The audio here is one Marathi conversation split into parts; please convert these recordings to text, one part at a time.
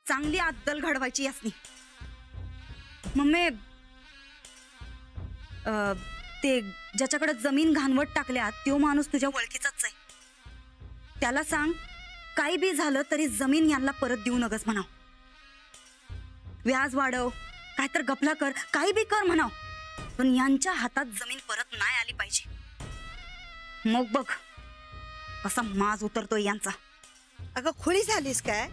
चांगली अद्दल घडवायची यासनी. मम्मी ते ज्याच्याकडे जमीन घाणवट टाकल्या तो माणूस तुझ्या ओळखीचाच आहे. त्याला सांग काही बी झालं तरी जमीन यांना परत देऊ नगस म्हणाव. व्याज वाढव, काय तर गपला कर, काही बी कर म्हणाव, पण यांच्या हातात जमीन परत नाही आली पाहिजे. मग बघ कसा माज उतरतोय यांचा. अगं खुळी झालीस काय?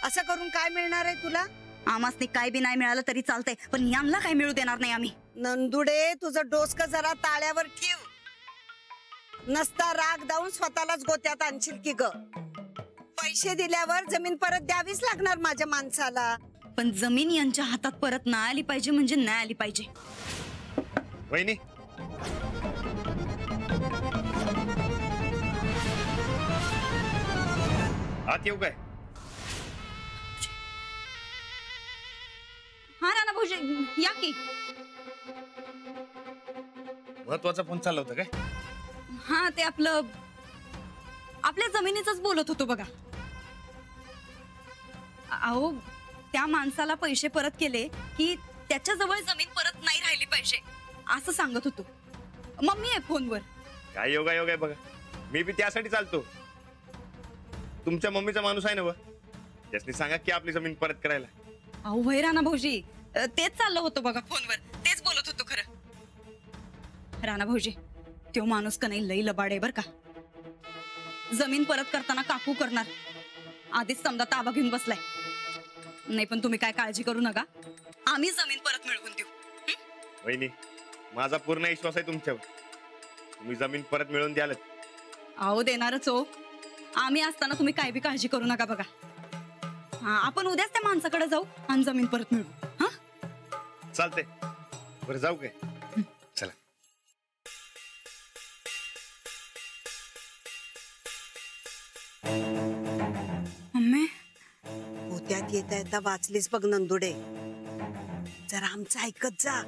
असं करून काय मिळणार आहे तुला? आमासनी काय बी नाही मिळालं तरी चालतंय, पण यांना काय मिळू देणार नाही आम्ही. नंदुडे तुझं डोसकं जरा ताळ्यावर ठेव. नसता राग दावून स्वतःलाच गोत्यात आणशील की ग. पैसे दिल्यावर जमीन परत द्यावीच लागणार माझ्या माणसाला. पण जमीन यांच्या हातात परत नाही आली पाहिजे म्हणजे नाही आली पाहिजे. वहिनी आत येऊ काय? हा राणा भाऊजी या की. महत्वाचा फोन चालला होता काय? हा ते आपल्या जमिनीचंच बोलत होतो बघा. अहो त्या माणसाला पैसे परत केले की त्याच्या जवळ जमीन परत नाही राहिली पाहिजे असं सांगत होतो. मम्मी आहे फोनवर. काय योगा योग आहे बघा. मी बी त्यासाठी चालतो. तुमच्या मम्मीचा माणूस आहे ना व, त्यासनी सांगा की आपली जमीन परत करायला. अहो वय राणा भाऊजी तेच चाललं होतं बघा फोनवर, तेच बोलत होतो खरं. राणा भाऊजी तो माणूस का नाही लई लबाड आहे बर का. जमीन परत करताना काकू करणार, आधीच समजा ताबा घेऊन बसलाय. नाही पण तुम्ही काय काळजी करू नका, आम्ही जमीन परत मिळवून देऊ. वहिनी माझा पूर्ण विश्वास आहे तुमच्यावर. तुम्ही जमीन परत मिळवून द्याल. अहो देणारच हो. आम्ही असताना तुम्ही काय बी काळजी करू नका बघा. हा आपण उद्याच त्या माणसाकडे जाऊ आणि जमीन परत मिळवू. हा चालते. बरं जाऊ काय? चला. मम्मी गोत्यात येता येता वाचलीस बघ नंदुडे. जरा आमचं ऐकत जा.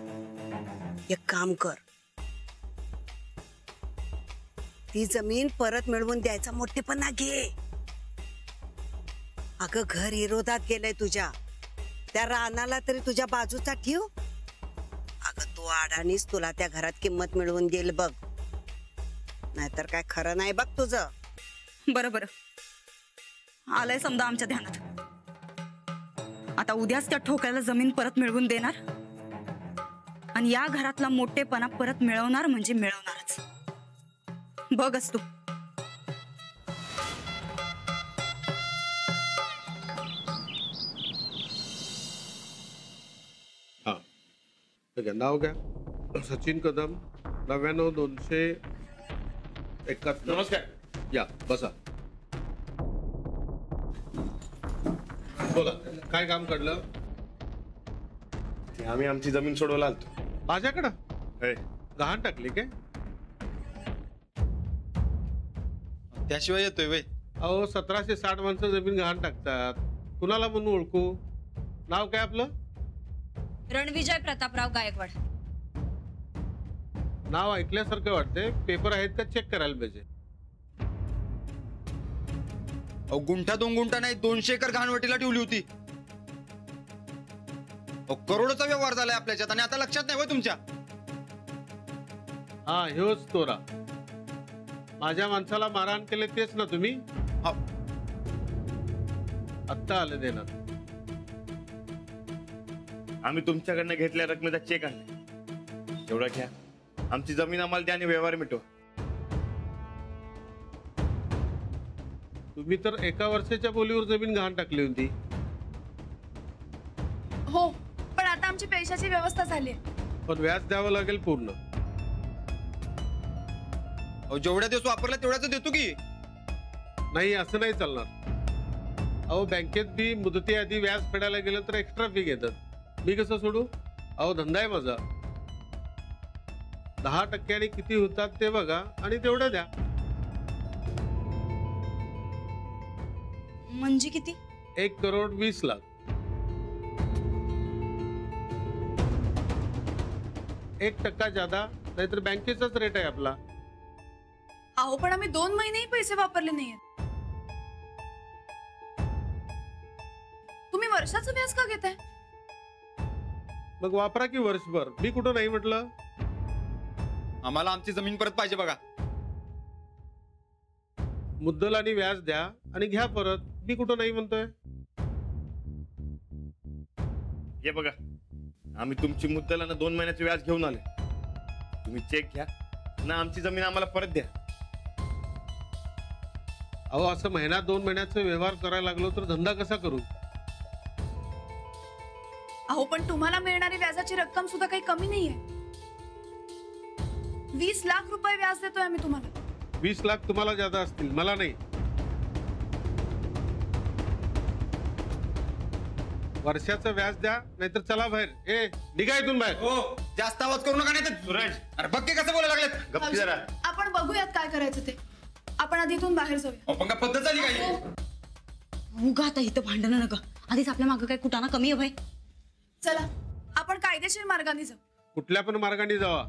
एक काम कर, ती जमीन परत मिळवून द्यायचा मोठेपणा घे. अगं घर विरोधात गेलंय तुझ्या, त्या रानाला तरी तुझ्या बाजूचा ठेव. अगं तू अडाणीच तुला त्या घरात किंमत मिळवून देईल बघ, नाहीतर काय खरं नाही बघ तुझं. बरं बरं आलंय समजा आमच्या ध्यानात. आता उद्याच त्या ठोक्याला जमीन परत मिळवून देणार आणि या घरातला मोठेपणा परत मिळवणार म्हणजे मिळवणारच. बघच तू. नाव घ्या. सचिन कदम, 99-271. नमस्कार. या बसा. बोला काय काम काढलं? आम्ही आमची जमीन सोडवायला आलतो. माझ्याकडं हे गहाण टाकली काय? त्याशिवाय येतोय वे. अहो 1760 माणसं जमीन गहाण टाकतात. कुणाला म्हणून ओळखू? नाव काय आपलं? रणविजय प्रतापराव गायकवाड. नाव ऐकल्यासारखं वाटतंय. पेपर आहेत का चेक करायला पाहिजे. अहो गुंठा 2 गुंठा नाही 200 एकर घाणवटीला ठेवली होती. करोडोचा व्यवहार झालाय आपल्याच्यात आणि आता लक्षात नाही होय तुमच्या. हा ह्योच तोरा. माझ्या माणसाला मारहाण केले तेच ना तुम्ही? आत्ता आले देणार. आम्ही तुमच्याकडनं घेतल्या रकमेचा चेक आणला. एवढा घ्या, आमची जमीन आम्हाला द्या आणि व्यवहार मिटवा. तुम्ही तर एका वर्षाच्या बोलीवर जमीन गहाण टाकली होती. हो पण आता आमची पैशाची व्यवस्था झाली. पण व्याज द्यावं लागेल पूर्ण. जेवढ्या दिवस वापरला तेवढ्याच देतो की. नाही असं नाही चालणार. अहो बँकेत बी मुदती आधी व्याज फेडायला गेलं तर एक्स्ट्रा फी घेतात. मी कसं सोडू? अहो धंदा आहे माझा. 10% किती होतात ते बघा आणि तेवढं द्या. म्हणजे किती? 1,20,00,000. 1% ज्यादा, नाहीतर बँकेचाच रेट आहे आपला. अहो पण आम्ही 2 महिनेही पैसे वापरले नाहीयेत. वर्षाचं व्याज का घेताय? मग वापरा की वर्षभर, मी कुठं नाही म्हटलं. आम्हाला आमची जमीन परत पाहिजे बघा. मुद्दल आणि व्याज द्या आणि घ्या परत, मी कुठं नाही म्हणतोय. हे बघा, आम्ही तुमची मुद्दलानं 2 महिन्याचे व्याज घेऊन आले. तुम्ही चेक घ्या ना, आमची जमीन आम्हाला परत द्या. अहो असं महिना 2 महिन्याचा व्यवहार करायला लागलो तर धंदा कसा करू. अहो पण तुम्हाला मिळणारी व्याजाची रक्कम सुद्धा काही कमी नाहीये. 20 लाख रुपये व्याज देतोय आम्ही तुम्हाला. 20 लाख तुम्हाला ज्यादा असतील, मला नाही. वर्षाचं व्याज द्या, नाहीतर चला बाहेर. ए निघा इथून बाहेर. हो, जास्त आवाज करू नका, नाही तर सूरज, अरे बघ की कसं बोलायला लागलेत. गप्पी जरा. आपण बघूयात काय करायचं ते. आपण आधी इथून बाहेर जाऊया. पण काय पद्धत झाली काही. उगा आता इथं भांडणं नका. आधीच आपल्या मागं काय कुटाणा कमी आहे भाई. चला आपण कायदेशीर मार्गाने जाऊ. कुठल्या पण मार्गाने जावा,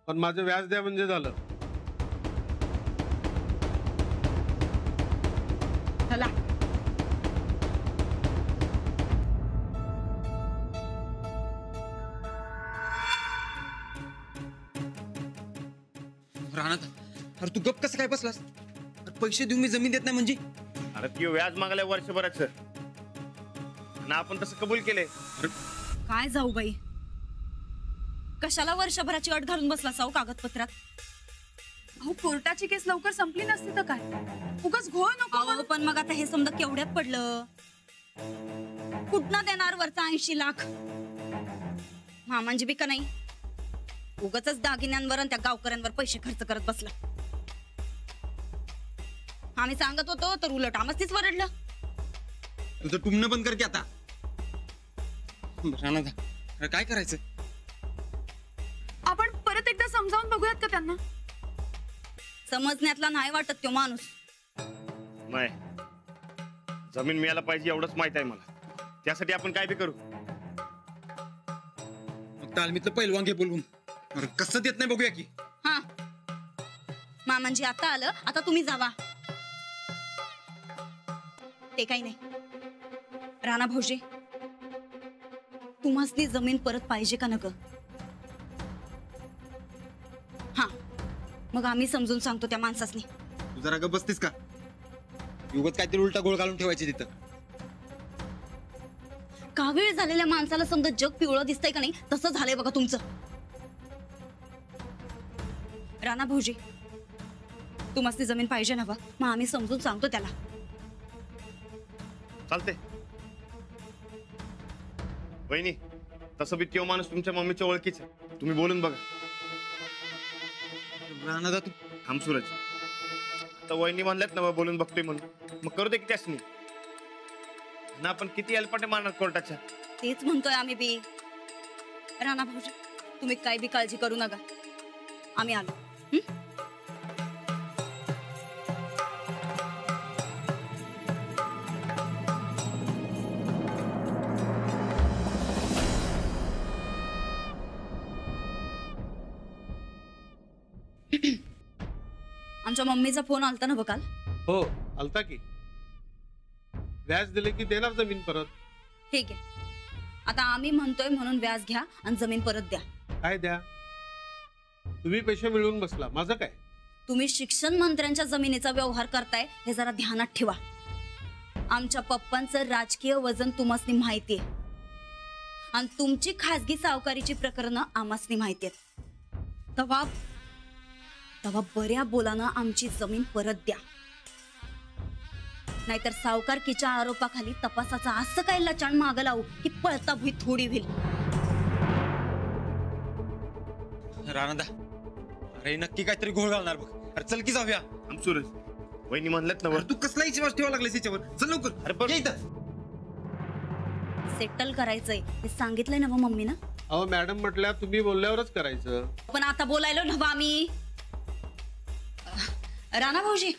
पण माझं व्याज द्या म्हणजे झालं. चला. राहणार, अरे तू गप कसं काय बसलास. अरे पैसे देऊन मी जमीन देत नाही म्हणजे. अरे ती व्याज मागलाय वर्षभराचं आणि आपण तसं कबूल केलंय. काय जाऊ बाई, कशाला वर्षभराची अट घालून बसला साऊ कागदपत्रात. अहो कोर्टाची केस लवकर संपली नसती तर काय. उगाच घोळ नको. अहो पण मग आता हे समजा केवढ्यात पडलं. कुठनं देणार वरचा 80 लाख. मामांजी बी का नाही, उगाच दागिन्यांवर आणि त्या गावकऱ्यांवर पैसे खर्च करत बसला. आम्ही सांगत होतो तर उलट आमच तीच वरडलं. तुझं टुमणं बंद कर की आता. राहणार, अरे काय करायचं. आपण परत एकदा समजावून बघूयात का त्यांना. समजण्यातला नाही वाटत तो माणूस. नाही, जमीन मिळायला पाहिजे एवढंच माहित आहे मला. त्यासाठी आपण काय बी करू. मग तालमीतलं पैलवान घे बोलवून. अरे कसं देत नाही बघूया की. हा मामांजी आता आलं, आता तुम्ही जावा. ते काही नाही. राणा भाऊजी, तुम्हासनी जमीन परत पाहिजे का नक. हा मग आम्ही समजून सांगतो त्या माणसासनी. तू जरा गप बसतीस का. युगत काहीतरी उलटा गोळ घालून ठेवायचे तिथं. कावीळ झालेल्या माणसाला समजा जग पिवळं दिसतंय का नाही, तसं झालंय बघा तुमचं. राणा भाऊजी, तुम्हासनी जमीन पाहिजे ना, मग आम्ही समजून सांगतो त्याला. चालते वहिनी, तसं बी तो माणूस तुमच्या मम्मीच्या ओळखीच आहे. तुम्ही बोलून बघा. राहणार तू. थांब सूरज, आता वहिनी म्हणल्यात ना बोलून बघतोय म्हणून, मग करू दे की त्यासनी. ना आपण किती अलपाटे मारणार कोर्टाच्या. तेच म्हणतोय आम्ही बी. राणा भाऊजी, तुम्ही काय बी काळजी करू नका, आम्ही आलो. आमच्या मम्मीचा फोन आलता ना बकाल. हो आलता की. व्याज दिले की देणार जमीन परत. ठीक आहे, आता आम्ही म्हणतोय म्हणून व्याज घ्या आणि जमीन परत द्या. काय द्या, तुम्ही पैसे मिळवून बसला, माझं काय. तुम्ही शिक्षण मंत्र्यांच्या जमिनीचा व्यवहार करताय हे जरा ध्यानात ठेवा. आमच्या पप्पांचं राजकीय वजन तुम्हासनी माहितीये आणि तुमची खासगी सावकारीची प्रकरणं आम्हासनी माहिती आहेत. तेव्हा बऱ्या बोलानं आमची जमीन परत द्या, नाहीतर सावकारकीच्या आरोपाखाली तपासाचा असं काय लचाण मागं लावू की पळता भुई थोडी होईल. राणा, अरे नक्की काहीतरी घोळ घालणार बघ. अरे चल की जाऊया. थांब सूरज, वहिनी म्हणल्यात ना वर. अरे तू कसला विश्वास ठेवा लागलास याच्यावर. चल लवकर. अरे पण ये इथं. सेटल करायचंय हे सांगितलंय ना मम्मी ना. अहो मॅडम म्हटल्या तुम्ही बोलल्यावरच करायचं. पण आता बोलायलो ना आम्ही. राणा भाऊजी,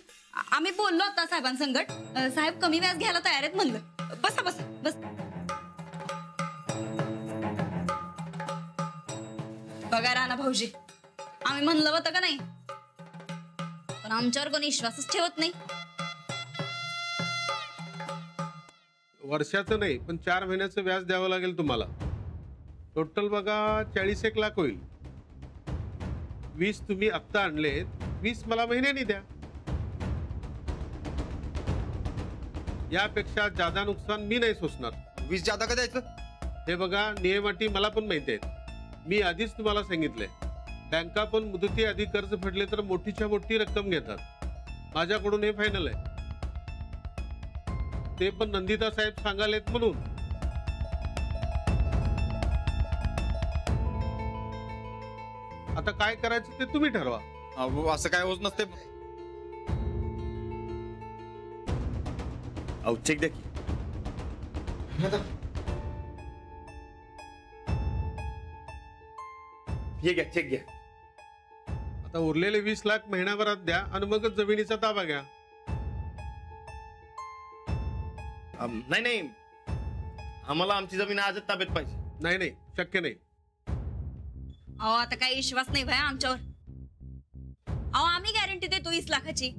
आम्ही बोललो आता साहेबांसंगट. साहेब कमी व्याज घ्यायला तयार आहेत म्हणलं. बसा बसा बस. बघा राणा भाऊजी, आम्ही म्हणलं होतं का नाही, पण आमच्यावर कोणी विश्वासच ठेवत नाही. वर्षाचं नाही पण 4 महिन्याचं व्याज द्यावं लागेल तुम्हाला. टोटल बघा 40 लाख होईल. 20 तुम्ही आत्ता आणलेत, 20 मला महिन्यानी द्या. यापेक्षा जादा नुकसान मी नाही सोसणार. 20 जादा का द्यायचं? हे बघा नियम अटी मला पण माहिती आहेत. मी आधीच तुम्हाला सांगितलंय, बँका पण मुदती आधी कर्ज फेडले तर मोठीच्या मोठी रक्कम घेतात. माझ्याकडून हे फायनल आहे. ते पण नंदिता साहेब सांगालेत म्हणून. आता काय करायचं ते तुम्ही ठरवा. अहो असं काय होत नसते. अहो चेक द्या की. हे घ्या चेक घ्या. आता उरलेले 20 लाख महिन्याभरात द्या आणि मगच जमिनीचा ताबा घ्या. नाही नाही, आम्हाला आमची जमीन आजच ताब्यात पाहिजे. नाही नाही, शक्य नाही. अहो आता काही विश्वास नाही भाई आमच्यावर. अहो आम्ही गॅरंटी देतो 20 लाखाची,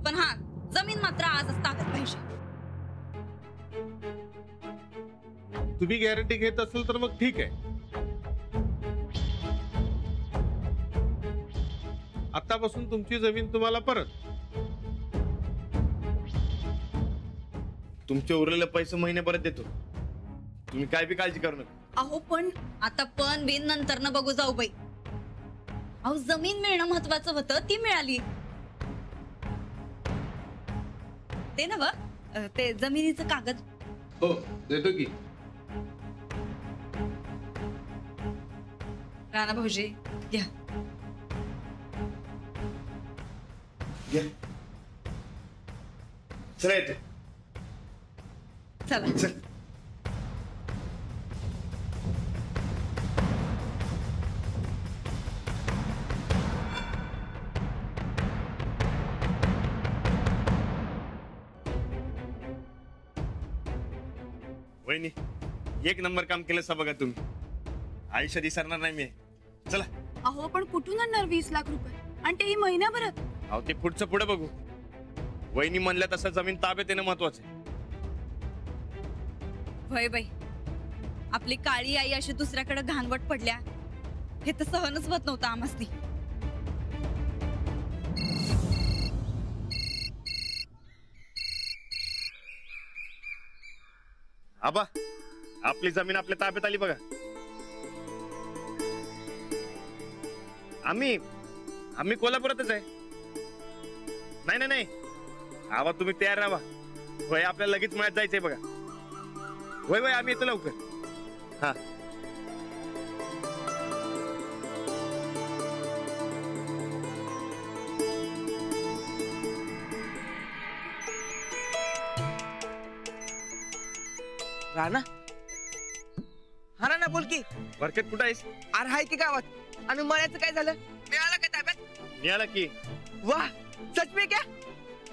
पण हा जमीन मात्र आजच ताब्यात पाहिजे. तुम्ही गॅरंटी घेत असेल तर मग ठीक आहे. आतापासून तुमची जमीन तुम्हाला परत. तुमचे उरलेले पैसे महिने परत देतो. तुम्ही काय बी काळजी करू नका. अहो पण आता पण बिन नंतर न बघू जाऊ बाई. अहो जमीन मिळणं महत्वाचं होतं, ती मिळाली. ते ना ते जमिनीचं कागद. हो देतो की. राणा भाऊजी घ्या. घ्या. चला येतो. चला. चल. वहिनी एक नंबर काम केलं सा बघा तुम्ही. आयुष्यात विसरणार नाही मी. चला. अहो पण कुठून आणणार 20 लाख रुपये आणि तेही महिन्याभरात? अहो ते पुढचं पुढे बघू. वहिनी म्हणल्या तसं जमीन ताब्यात येणं महत्वाचं आहे. होय बाई, आपली काळी आई अशी दुसऱ्याकडे घाणवट पडल्या हे तर सहनच होत नव्हतं आम्हासनी. आबा आपली जमीन आपल्या ताब्यात आली बघा. आम्ही कोल्हापुरातच आहे. नाही नाही नाही, आबा तुम्ही तयार राहा. होय आपल्याला लगेच मळ्यात जायचंय बघा. होय होय आम्ही येतो लवकर. हा राणा, हा राणा बोल की. बरकत कुठं आहेस? अरे हाय की गावात. आणि मळ्याचं काय झालं? मिळालं काय ताब्यात? मिळाला की. वाह, सच में क्या?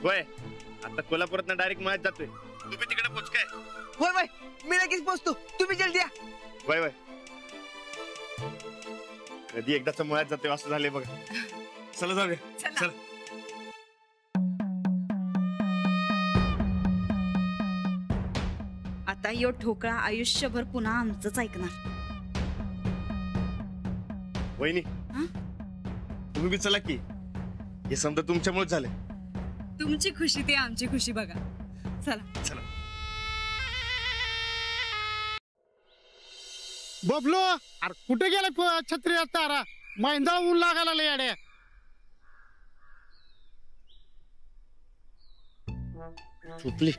होय आता कोल्हापुरात डायरेक्ट मळ्यात जातोय. तुम्ही तिकडे पोच काय? होय होय, मी लगेच पोचतो. तुम्ही जल्दी या. होय होय. कधी एकदाच मळ्यात जातोय असं झालंय बघा. चला जाऊया. चला. आता यो ठोकळा आयुष्यभर पुन्हा आमचंच ऐकणार. वहिनी हा? तुम्ही बी चला की. हे समजा तुमच्यामुळेच झालंय. तुमची खुशी ते आमची खुशी बघा. चला. चला. बबलो, अरे कुठे गेला छत्री तारा? मैंदा ऊन लागायला याड्या. सुटली.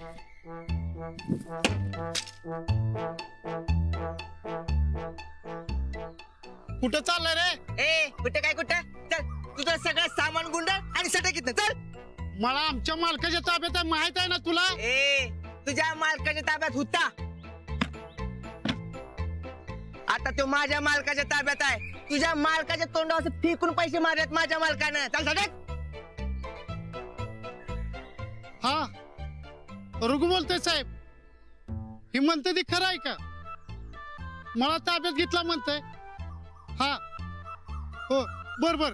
कुठं चाललाय रे? ए कुठे काय कुठे? चल तुझं सगळं सामान गुंड आणि सटक इथं. चल. मला आमच्या मालकाच्या ताब्यात आहे, माहित आहे ना तुला? ए तुझ्या मालकाच्या ताब्यात होता, आता तो माझ्या मालकाच्या ताब्यात आहे. तुझ्या मालकाच्या तोंडावर फेकून पैसे मारलेत माझ्या मालकानं. चल सटक. हा रुगू बोलतोय साहेब. ही म्हणते ती खरं आहे का? मला ताब्यात घेतला म्हणतोय. हा हो बर बर,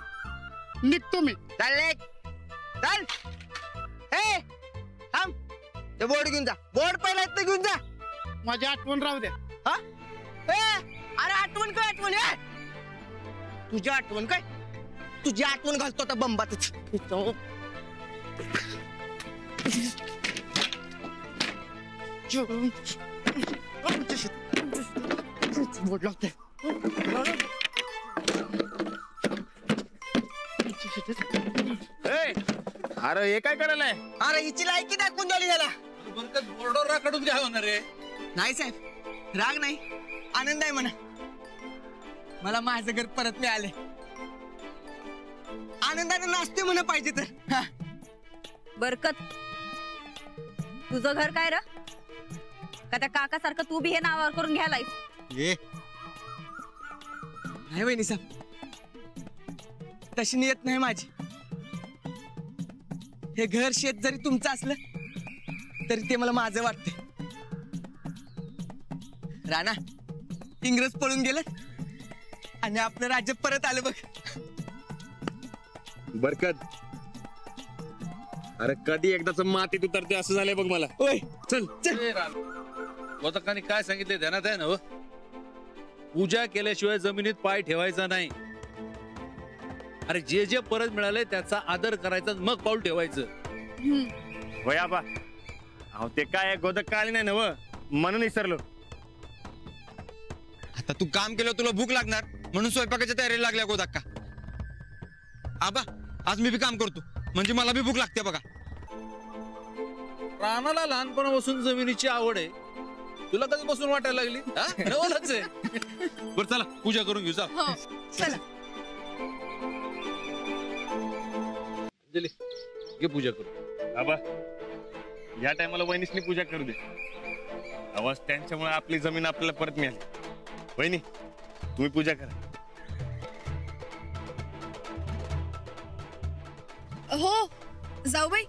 निघतो मी. चल लेक. चल. ए थांब, ते बोर्ड घेऊन जा. बोर्ड पहिला इथं घेऊन जा. माझी आठवण राहू द्या. हा अरे आठवण काय आठवण आहे? तुझी आठवण काय? तुझी आठवण घालतो आता बंबातच. बोट लागते. अरे हे काय करायलाय? अरे हिची लायकी दाखवून झाली त्याला. बोर्डवर काढून घ्या होणार रे. नाही साहेब, राग नाही, आनंद आहे म्हणा. मला माझं घर परत मिळाले. आनंदाने नाचते म्हणा पाहिजे तर. हा. बरकत, तुझं घर काय र? का त्या काकासारखं तू बी हे नावावर करून घ्यायलायस? ये नाही वहिनी साहेब, तशी नियत नाही माझी. हे घर शेत जरी तुमचं असलं तरी ते मला माझं वाटते. राणा, इंग्रज पळून गेलं आणि आपलं राज्य परत आलं बघ. बरकत, अरे कधी एकदाच मातीत उतरते असं झालंय बघ मला. ओय चल गोतकांनी काय सांगितले ध्यानात आहे ना हो? पूजा केल्याशिवाय जमिनीत पाय ठेवायचा नाही. अरे जे जे परत मिळाले त्याचा आदर करायचा, मग पाऊल ठेवायचं. होय आबा. अहो ते काय गोदक काळी नाही ना व, म्हणून विसरलो. आता तू काम केलं, तुला भूक लागणार म्हणून स्वयंपाकाच्या तयारीला लागल्या गोदाक्का. आबा आज मी बी काम करतो म्हणजे मला बी भूक लागते बघा. रानाला लहानपणापासून जमिनीची आवड आहे. तुला कधीपासून वाटायला लागली? नवलच आहे. बरं चला पूजा करून घेऊ. हो चला. दिली घे पूजा करू. आबा या टायमाला वहिनीसनी पूजा करू दे. आवाज त्यांच्यामुळे आपली जमीन आपल्याला परत मिळाली. वहिनी तुम्ही पूजा करा. हो जाऊबाई,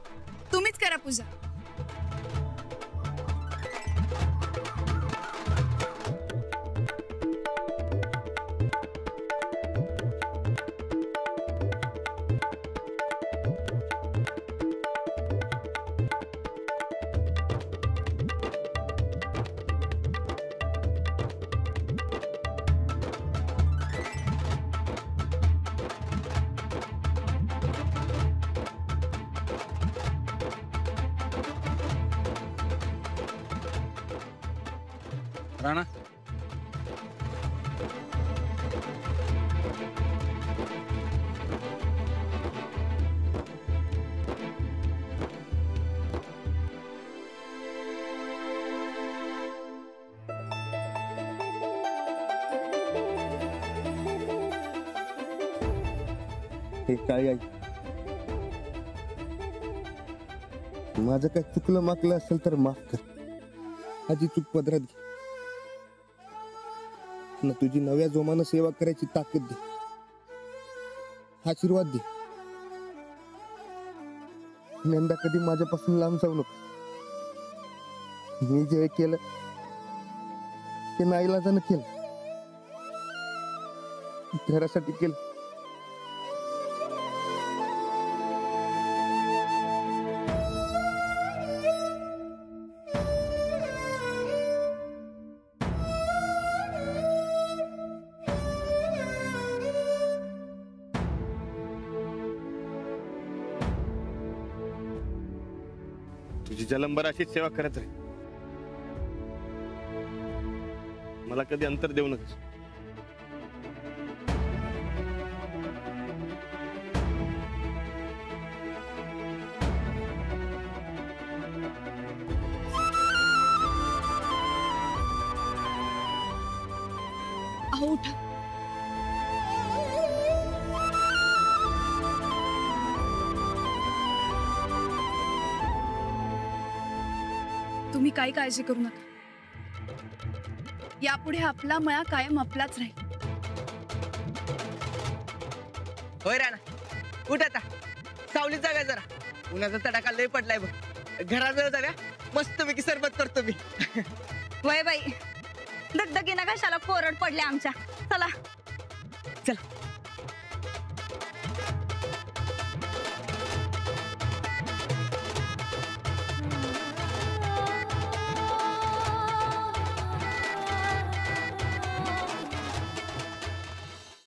तुम्हीच करा पूजा. राणा काय आई, माझं काय चुकलं माकलं असेल तर माफ कर. आजी चूक पदरात घे ना. तुझी नव्या जोमानं सेवा करायची ताकद दे, आशीर्वाद दे. यंदा कधी माझ्यापासून लांब जाऊ नको. मी जे केलं ते नाईलाजानं केलं, घरासाठी केलं. तुझी जलंबर अशीच सेवा करत राही. मला कधी अंतर देऊ नकोस. अहो उठा. तुम्ही काही काळजी करू नका. यापुढे आपला मया कायम आपलाच राहील. होय राणा, उठ आता. सावलीत जागा जरा, उन्हाचा तडाखा लय पडलाय बघ. घराजवळ जाव्या, मस्तपैकी सरबत करतो मी. वय बाई, दगदगीनं कशाला कोरड पडले आमच्या. चला